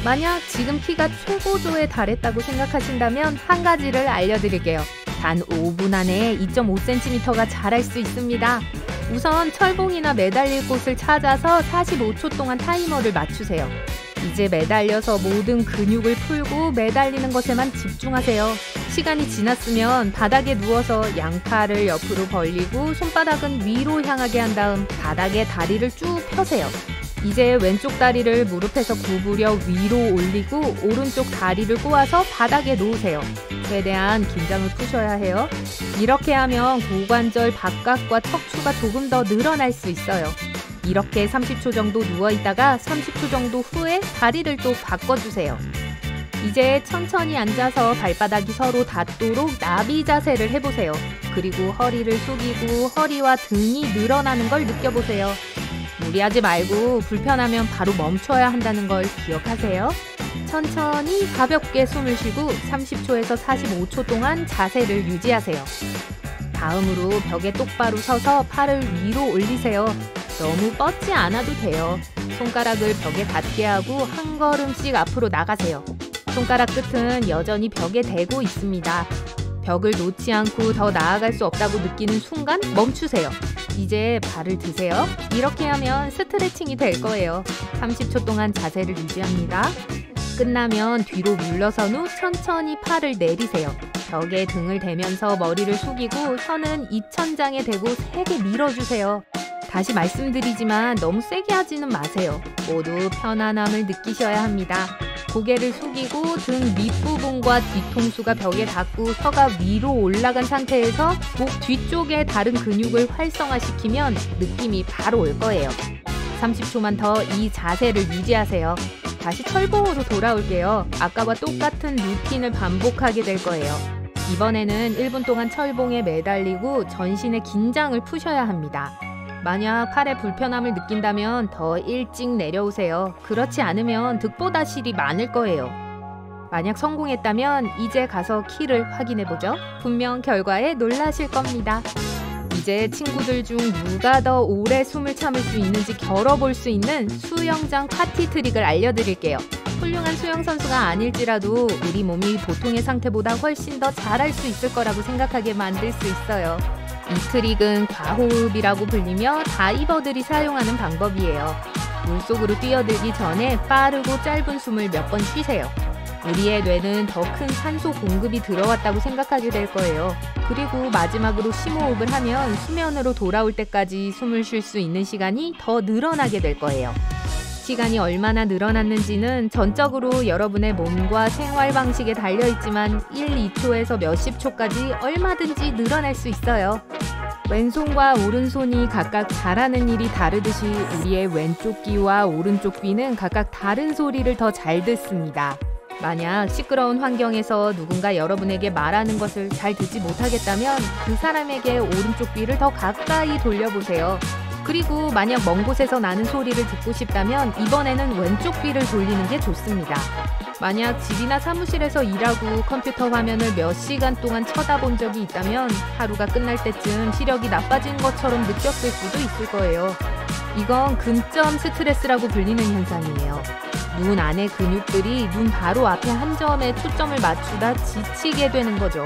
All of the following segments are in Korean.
만약 지금 키가 최고조에 달했다고 생각하신다면 한 가지를 알려드릴게요. 단 5분 안에 2.5cm가 자랄 수 있습니다. 우선 철봉이나 매달릴 곳을 찾아서 45초 동안 타이머를 맞추세요. 이제 매달려서 모든 근육을 풀고 매달리는 것에만 집중하세요. 시간이 지났으면 바닥에 누워서 양팔을 옆으로 벌리고 손바닥은 위로 향하게 한 다음 바닥에 다리를 쭉 펴세요. 이제 왼쪽 다리를 무릎에서 구부려 위로 올리고 오른쪽 다리를 꼬아서 바닥에 놓으세요. 최대한 긴장을 푸셔야 해요. 이렇게 하면 고관절 바깥과 척추가 조금 더 늘어날 수 있어요. 이렇게 30초 정도 누워있다가 30초 정도 후에 다리를 또 바꿔주세요. 이제 천천히 앉아서 발바닥이 서로 닿도록 나비 자세를 해보세요. 그리고 허리를 숙이고 허리와 등이 늘어나는 걸 느껴보세요. 무리하지 말고 불편하면 바로 멈춰야 한다는 걸 기억하세요. 천천히 가볍게 숨을 쉬고 30초에서 45초 동안 자세를 유지하세요. 다음으로 벽에 똑바로 서서 팔을 위로 올리세요. 너무 뻗지 않아도 돼요. 손가락을 벽에 닿게 하고 한 걸음씩 앞으로 나가세요. 손가락 끝은 여전히 벽에 대고 있습니다. 벽을 놓지 않고 더 나아갈 수 없다고 느끼는 순간 멈추세요. 이제 발을 드세요. 이렇게 하면 스트레칭이 될 거예요. 30초 동안 자세를 유지합니다. 끝나면 뒤로 물러선 후 천천히 팔을 내리세요. 벽에 등을 대면서 머리를 숙이고 혀는 입천장에 대고 세게 밀어주세요. 다시 말씀드리지만 너무 세게 하지는 마세요. 모두 편안함을 느끼셔야 합니다. 고개를 숙이고 등 밑부분과 뒤통수가 벽에 닿고 혀가 위로 올라간 상태에서 목 뒤쪽의 다른 근육을 활성화시키면 느낌이 바로 올 거예요. 30초만 더 이 자세를 유지하세요. 다시 철봉으로 돌아올게요. 아까와 똑같은 루틴을 반복하게 될 거예요. 이번에는 1분 동안 철봉에 매달리고 전신의 긴장을 푸셔야 합니다. 만약 팔에 불편함을 느낀다면 더 일찍 내려오세요. 그렇지 않으면 득보다 실이 많을 거예요. 만약 성공했다면 이제 가서 키를 확인해보죠. 분명 결과에 놀라실 겁니다. 이제 친구들 중 누가 더 오래 숨을 참을 수 있는지 겨뤄볼 수 있는 수영장 파티 트릭을 알려드릴게요. 훌륭한 수영선수가 아닐지라도 우리 몸이 보통의 상태보다 훨씬 더 잘할 수 있을 거라고 생각하게 만들 수 있어요. 이 트릭은 과호흡이라고 불리며 다이버들이 사용하는 방법이에요. 물속으로 뛰어들기 전에 빠르고 짧은 숨을 몇 번 쉬세요. 우리의 뇌는 더 큰 산소 공급이 들어왔다고 생각하게 될 거예요. 그리고 마지막으로 심호흡을 하면 수면으로 돌아올 때까지 숨을 쉴 수 있는 시간이 더 늘어나게 될 거예요. 시간이 얼마나 늘어났는지는 전적으로 여러분의 몸과 생활 방식에 달려있지만 1, 2초에서 몇십 초까지 얼마든지 늘어날 수 있어요. 왼손과 오른손이 각각 잘하는 일이 다르듯이 우리의 왼쪽 귀와 오른쪽 귀는 각각 다른 소리를 더 잘 듣습니다. 만약 시끄러운 환경에서 누군가 여러분에게 말하는 것을 잘 듣지 못하겠다면 그 사람에게 오른쪽 귀를 더 가까이 돌려보세요. 그리고 만약 먼 곳에서 나는 소리를 듣고 싶다면 이번에는 왼쪽 귀를 돌리는 게 좋습니다. 만약 집이나 사무실에서 일하고 컴퓨터 화면을 몇 시간 동안 쳐다본 적이 있다면 하루가 끝날 때쯤 시력이 나빠진 것처럼 느꼈을 수도 있을 거예요. 이건 근점 스트레스라고 불리는 현상이에요. 눈 안의 근육들이 눈 바로 앞에 한 점에 초점을 맞추다 지치게 되는 거죠.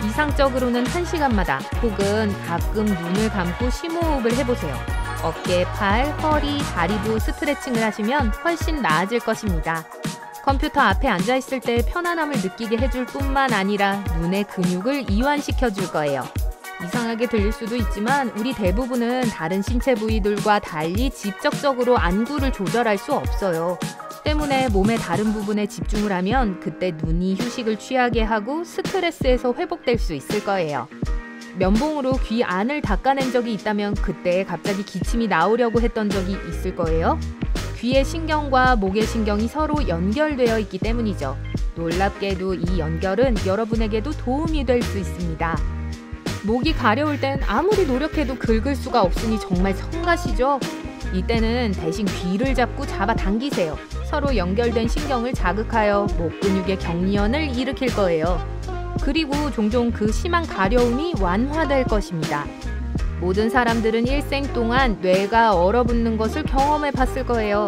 이상적으로는 1시간마다 혹은 가끔 눈을 감고 심호흡을 해보세요. 어깨, 팔, 허리, 다리도 스트레칭을 하시면 훨씬 나아질 것입니다. 컴퓨터 앞에 앉아있을 때 편안함을 느끼게 해줄 뿐만 아니라 눈의 근육을 이완시켜 줄 거예요. 이상하게 들릴 수도 있지만 우리 대부분은 다른 신체 부위들과 달리 직접적으로 안구를 조절할 수 없어요. 때문에 몸의 다른 부분에 집중을 하면 그때 눈이 휴식을 취하게 하고 스트레스에서 회복될 수 있을 거예요. 면봉으로 귀 안을 닦아낸 적이 있다면 그때 갑자기 기침이 나오려고 했던 적이 있을 거예요. 귀의 신경과 목의 신경이 서로 연결되어 있기 때문이죠. 놀랍게도 이 연결은 여러분에게도 도움이 될 수 있습니다. 목이 가려울 땐 아무리 노력해도 긁을 수가 없으니 정말 성가시죠? 이때는 대신 귀를 잡고 잡아당기세요. 서로 연결된 신경을 자극하여 목 근육의 경련을 일으킬 거예요. 그리고 종종 그 심한 가려움이 완화될 것입니다. 모든 사람들은 일생 동안 뇌가 얼어붙는 것을 경험해 봤을 거예요.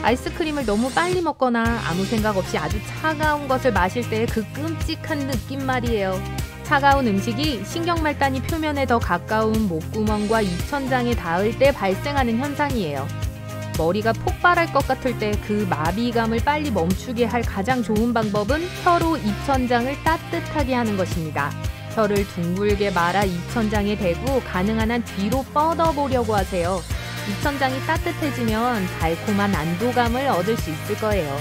아이스크림을 너무 빨리 먹거나 아무 생각 없이 아주 차가운 것을 마실 때의 그 끔찍한 느낌 말이에요. 차가운 음식이 신경말단이 표면에 더 가까운 목구멍과 입천장에 닿을 때 발생하는 현상이에요. 머리가 폭발할 것 같을 때 그 마비감을 빨리 멈추게 할 가장 좋은 방법은 혀로 입천장을 따뜻하게 하는 것입니다. 혀를 둥글게 말아 입천장에 대고 가능한 한 뒤로 뻗어보려고 하세요. 입천장이 따뜻해지면 달콤한 안도감을 얻을 수 있을 거예요.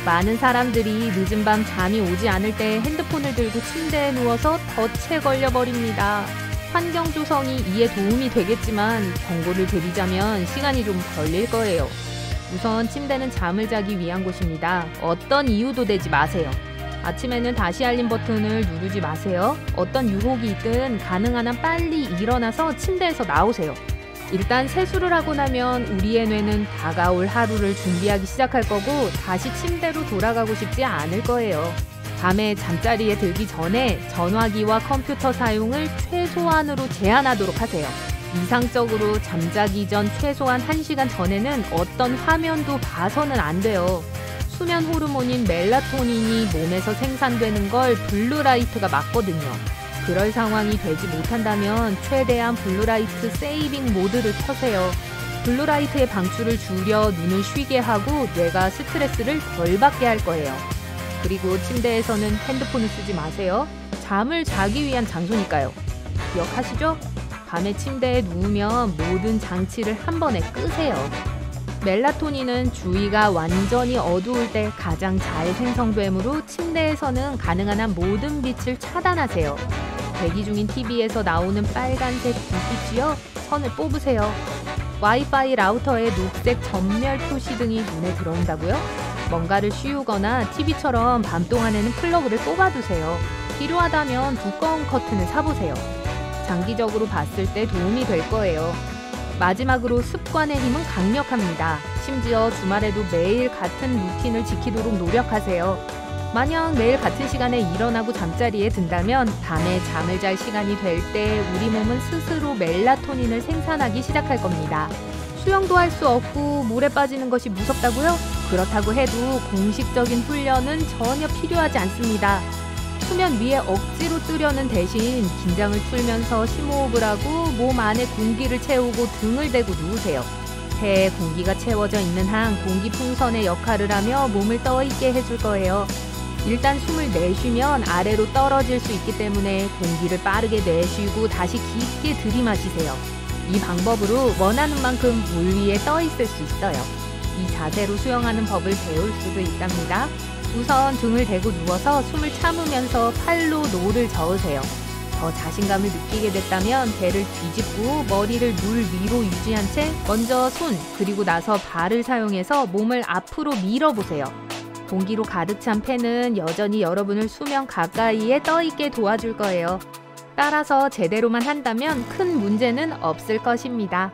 많은 사람들이 늦은 밤 잠이 오지 않을 때 핸드폰을 들고 침대에 누워서 덫에 걸려버립니다. 환경 조성이 이에 도움이 되겠지만 경고를 드리자면 시간이 좀 걸릴 거예요. 우선 침대는 잠을 자기 위한 곳입니다. 어떤 이유도 되지 마세요. 아침에는 다시 알림 버튼을 누르지 마세요. 어떤 유혹이 있든 가능한 한 빨리 일어나서 침대에서 나오세요. 일단 세수를 하고 나면 우리의 뇌는 다가올 하루를 준비하기 시작할 거고 다시 침대로 돌아가고 싶지 않을 거예요. 밤에 잠자리에 들기 전에 전화기와 컴퓨터 사용을 최소한으로 제한하도록 하세요. 이상적으로 잠자기 전 최소한 1시간 전에는 어떤 화면도 봐서는 안 돼요. 수면 호르몬인 멜라토닌이 몸에서 생산되는 걸 블루라이트가 막거든요. 그럴 상황이 되지 못한다면 최대한 블루라이트 세이빙 모드를 켜세요. 블루라이트의 방출을 줄여 눈을 쉬게 하고 뇌가 스트레스를 덜 받게 할 거예요. 그리고 침대에서는 핸드폰을 쓰지 마세요. 잠을 자기 위한 장소니까요. 기억하시죠? 밤에 침대에 누우면 모든 장치를 한 번에 끄세요. 멜라토닌은 주위가 완전히 어두울 때 가장 잘 생성되므로 침대에서는 가능한 한 모든 빛을 차단하세요. 대기 중인 TV에서 나오는 빨간색 불빛이요, 선을 뽑으세요. 와이파이 라우터에 녹색 전멸 표시 등이 눈에 들어온다고요? 뭔가를 씌우거나 TV처럼 밤 동안에는 플러그를 뽑아두세요. 필요하다면 두꺼운 커튼을 사보세요. 장기적으로 봤을 때 도움이 될 거예요. 마지막으로 습관의 힘은 강력합니다. 심지어 주말에도 매일 같은 루틴을 지키도록 노력하세요. 만약 매일 같은 시간에 일어나고 잠자리에 든다면 밤에 잠을 잘 시간이 될 때 우리 몸은 스스로 멜라토닌을 생산하기 시작할 겁니다. 수영도 할 수 없고 물에 빠지는 것이 무섭다고요? 그렇다고 해도 공식적인 훈련은 전혀 필요하지 않습니다. 수면 위에 억지로 뜨려는 대신 긴장을 풀면서 심호흡을 하고 몸 안에 공기를 채우고 등을 대고 누우세요. 폐에 공기가 채워져 있는 한 공기 풍선의 역할을 하며 몸을 떠있게 해줄 거예요. 일단 숨을 내쉬면 아래로 떨어질 수 있기 때문에 공기를 빠르게 내쉬고 다시 깊게 들이마시세요. 이 방법으로 원하는 만큼 물 위에 떠 있을 수 있어요. 이 자세로 수영하는 법을 배울 수도 있답니다. 우선 등을 대고 누워서 숨을 참으면서 팔로 노를 저으세요. 더 자신감을 느끼게 됐다면 배를 뒤집고 머리를 물 위로 유지한 채 먼저 손 그리고 나서 발을 사용해서 몸을 앞으로 밀어보세요. 공기로 가득 찬 폐는 여전히 여러분을 수면 가까이에 떠있게 도와줄 거예요. 따라서 제대로만 한다면 큰 문제는 없을 것입니다.